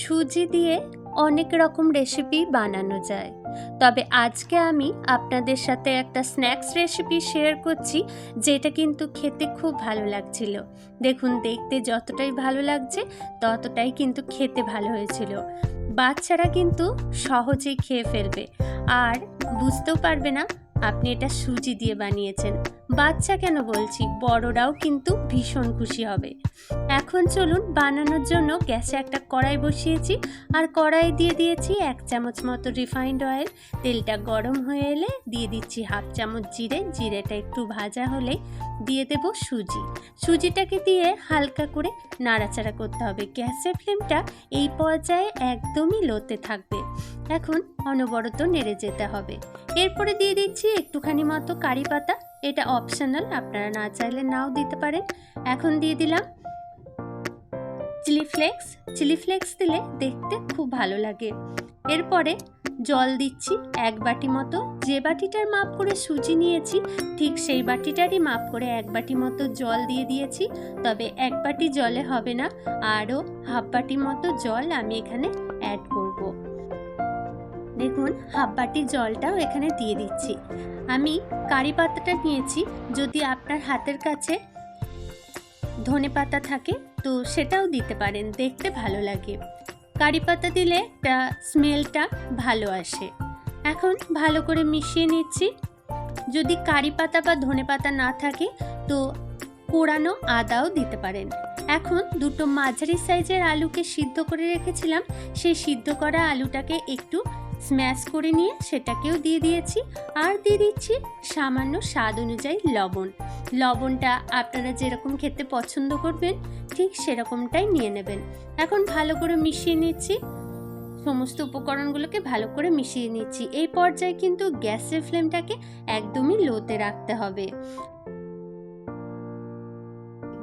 সুজি দিয়ে অনেক রকম রেসিপি বানানো যায়, তবে আজকে আমি আপনাদের সাথে একটা স্ন্যাক্স রেসিপি শেয়ার করছি, যেটা কিন্তু খেতে খুব ভালো লাগছিল। দেখুন, দেখতে যতটাই ভালো লাগছে ততটাই কিন্তু খেতে ভালো হয়েছিল। বাচ্চারা কিন্তু সহজেই খেয়ে ফেলবে আর বুঝতেও পারবে না আপনি এটা সুজি দিয়ে বানিয়েছেন। বাচ্চা কেন বলছি, বড়রাও কিন্তু ভীষণ খুশি হবে। এখন চলুন, বানানোর জন্য গ্যাসে একটা কড়াই বসিয়েছি আর কড়াই দিয়ে দিয়েছি 1 চামচ মতো রিফাইন্ড অয়েল। তেলটা গরম হয়ে এলে দিয়ে দিচ্ছি 1/2 চামচ জিরে। জিরেটা একটু ভাজা হলে দিয়ে দেব সুজি। সুজিটাকে দিয়ে হালকা করে নাড়াচাড়া করতে হবে। গ্যাসের ফ্লেমটা এই পর্যায়ে একদমই লোতে থাকবে। এখন অনবরত নেড়ে যেতে হবে। এরপরে দিয়ে দিচ্ছি একটুখানি মতো কারি পাতা। এটা অপশনাল, আপনারা না চাইলে নাও দিতে পারেন। এখন দিয়ে দিলাম চিলি ফ্লেক্স দিলে দেখতে খুব ভালো লাগে। এরপরে জল দিচ্ছি 1 বাটি মতো। যে বাটিটার মাপ করে সুজি নিয়েছি ঠিক সেই বাটিটারই মাপ করে 1 বাটি মতো জল দিয়ে দিয়েছি। তবে 1 বাটি জলে হবে না, আরও 1/2 বাটি মতো জল আমি এখানে অ্যাড করব। দেখুন, 1/2 বাটি জলটাও এখানে দিয়ে দিচ্ছি। আমি কারি পাতাটা নিয়েছি, যদি আপনার হাতের কাছে ধনে পাতা থাকে তো সেটাও দিতে পারেন, দেখতে ভালো লাগে। কারি পাতা দিলে স্মেলটা ভালো আসে। এখন ভালো করে মিশিয়ে নিচ্ছি। যদি কারি পাতা বা ধনে পাতা না থাকে তো কোরানো আদাও দিতে পারেন। এখন দুটো মাঝারি সাইজের আলুকে সিদ্ধ করে রেখেছিলাম, সেই সিদ্ধ করা আলুটাকে একটু স্ম্যাশ করে নিয়ে সেটাকেও দিয়ে দিয়েছি। আর দিয়ে দিচ্ছি সামান্য স্বাদ অনুযায়ী লবণ। লবণটা আপনারা যেরকম খেতে পছন্দ করবেন ঠিক সেরকমটাই নিয়ে নেবেন। এখন ভালো করে মিশিয়ে নিচ্ছি, সমস্ত উপকরণগুলোকে ভালো করে মিশিয়ে নিচ্ছি। এই পর্যায়ে কিন্তু গ্যাসের ফ্লেমটাকে একদমই লোতে রাখতে হবে।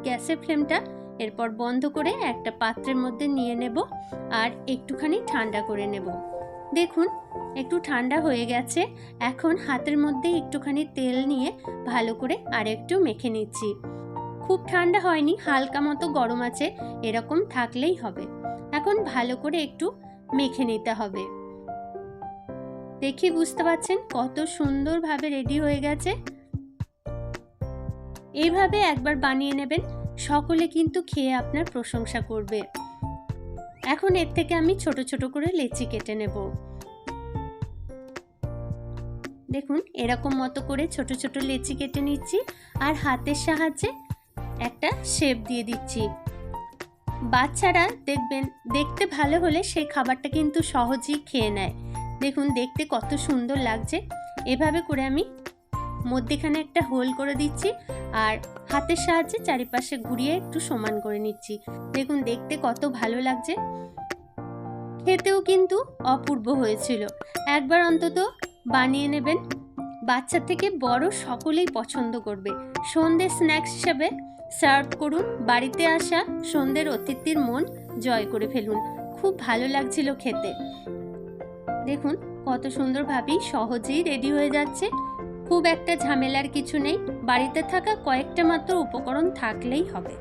গ্যাসের ফ্লেমটা এরপর বন্ধ করে একটা পাত্রের মধ্যে নিয়ে নেব আর একটুখানি ঠান্ডা করে নেব। দেখুন, একটু ঠান্ডা হয়ে গেছে। এখন হাতের মধ্যে একটুখানি তেল নিয়ে ভালো করে আর একটু মেখে নিচ্ছি। খুব ঠান্ডা হয়নি, হালকা মতো গরম আছে, এরকম থাকলেই হবে। এখন ভালো করে একটু মেখে নিতে হবে। দেখি বুঝতে পারছেন কত সুন্দরভাবে রেডি হয়ে গেছে। এইভাবে একবার বানিয়ে নেবেন, সকলে কিন্তু খেয়ে আপনার প্রশংসা করবে। এখন এর থেকে আমি ছোট ছোট করে লেচি কেটে নেব। দেখুন, এরকম মতো করে ছোট ছোট লেচি কেটে নিচ্ছি আর হাতের সাহায্যে একটা শেপ দিয়ে দিচ্ছি। বাচ্চারা দেখবেন দেখতে ভালো হলে সেই খাবারটা কিন্তু সহজেই খেয়ে নেয়। দেখুন, দেখতে কত সুন্দর লাগছে। এভাবে করে আমি মধ্যেখানে একটা হোল করে দিচ্ছি আর হাতের সাহায্যে চারিপাশে ঘুরিয়ে একটু সমান করে নিচ্ছি। দেখুন, দেখতে কত ভালো লাগছে, খেতেও কিন্তু অপূর্ব হয়েছিল। একবার অন্তত বানিয়ে নেবেন, বাচ্চা থেকে বড় সকলেই পছন্দ করবে। সন্ধ্যে স্ন্যাক্স হিসেবে সার্ভ করুন, বাড়িতে আসা সন্ধ্যের অতিথির মন জয় করে ফেলুন। খুব ভালো লাগছিল খেতে। দেখুন, কত সুন্দরভাবেই সহজেই রেডি হয়ে যাচ্ছে। খুব একটা ঝামেলার কিছু নেই, বাড়িতে থাকা কয়েকটা মাত্র উপকরণ থাকলেই হবে।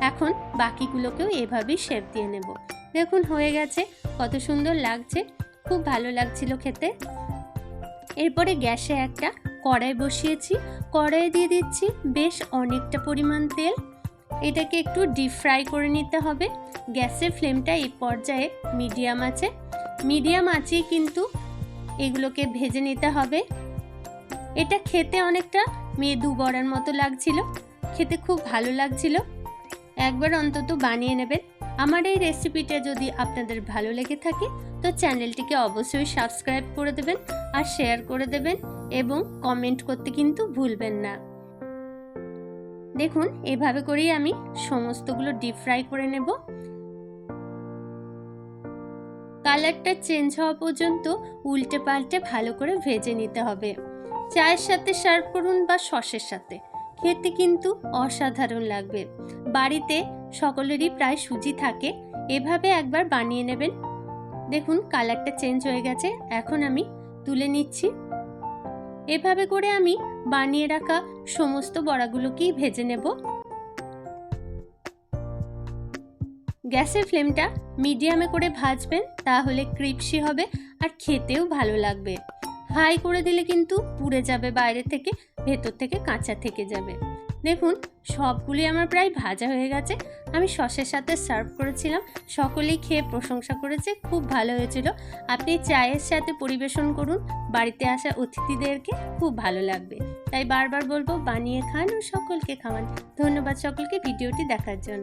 এখন বাকিগুলোকেও এভাবেই শেপ দিয়ে নেব। দেখুন, হয়ে গেছে, কত সুন্দর লাগছে, খুব ভালো লাগছিল খেতে। এরপরে গ্যাসে একটা কড়াই বসিয়েছি, কড়াই দিয়ে দিচ্ছি বেশ অনেকটা পরিমাণ তেল। এটাকে একটু ডিপ ফ্রাই করে নিতে হবে। গ্যাসের ফ্লেমটা এই পর্যায়ে মিডিয়াম আঁচেই কিন্তু এগুলোকে ভেজে নিতে হবে। এটা খেতে অনেকটা মেদু বড়ার মতো লাগছিল, খেতে খুব ভালো লাগছিল। একবার অন্তত বানিয়ে নেবেন। আমার এই রেসিপিটা যদি আপনাদের ভালো লেগে থাকে তো চ্যানেলটিকে অবশ্যই সাবস্ক্রাইব করে দেবেন আর শেয়ার করে দেবেন এবং কমেন্ট করতে কিন্তু ভুলবেন না। দেখুন, এভাবে করেই আমি সমস্তগুলো ডিপ ফ্রাই করে নেব। কালারটা চেঞ্জ হওয়া পর্যন্ত উল্টে পাল্টে ভালো করে ভেজে নিতে হবে। চায়ের সাথে সার্ভ করুন বা সসের সাথে, খেতে কিন্তু অসাধারণ লাগবে। বাড়িতে সকলেরই প্রায় সুজি থাকে, এভাবে একবার বানিয়ে নেবেন। দেখুন, কালারটা চেঞ্জ হয়ে গেছে, এখন আমি তুলে নিচ্ছি। এভাবে করে আমি বানিয়ে রাখা সমস্ত বড়াগুলোকেই ভেজে নেব। গ্যাসের ফ্লেমটা মিডিয়ামে করে ভাজবেন, তাহলে ক্রিপসি হবে আর খেতেও ভালো লাগবে। হাই করে দিলে কিন্তু পুড়ে যাবে বাইরে থেকে, ভেতর থেকে কাঁচা থেকে যাবে। দেখুন সবগুলি আমার প্রায় ভাজা হয়ে গেছে। আমি সসের সাথে সার্ভ করেছিলাম, সকলেই খেয়ে প্রশংসা করেছে, খুব ভালো হয়েছিল। আপনি চায়ের সাথে পরিবেশন করুন, বাড়িতে আসা অতিথিদেরকে খুব ভালো লাগবে। তাই বারবার বলবো বানিয়ে খান ও সকলকে খাওয়ান। ধন্যবাদ সকলকে ভিডিওটি দেখার জন্য।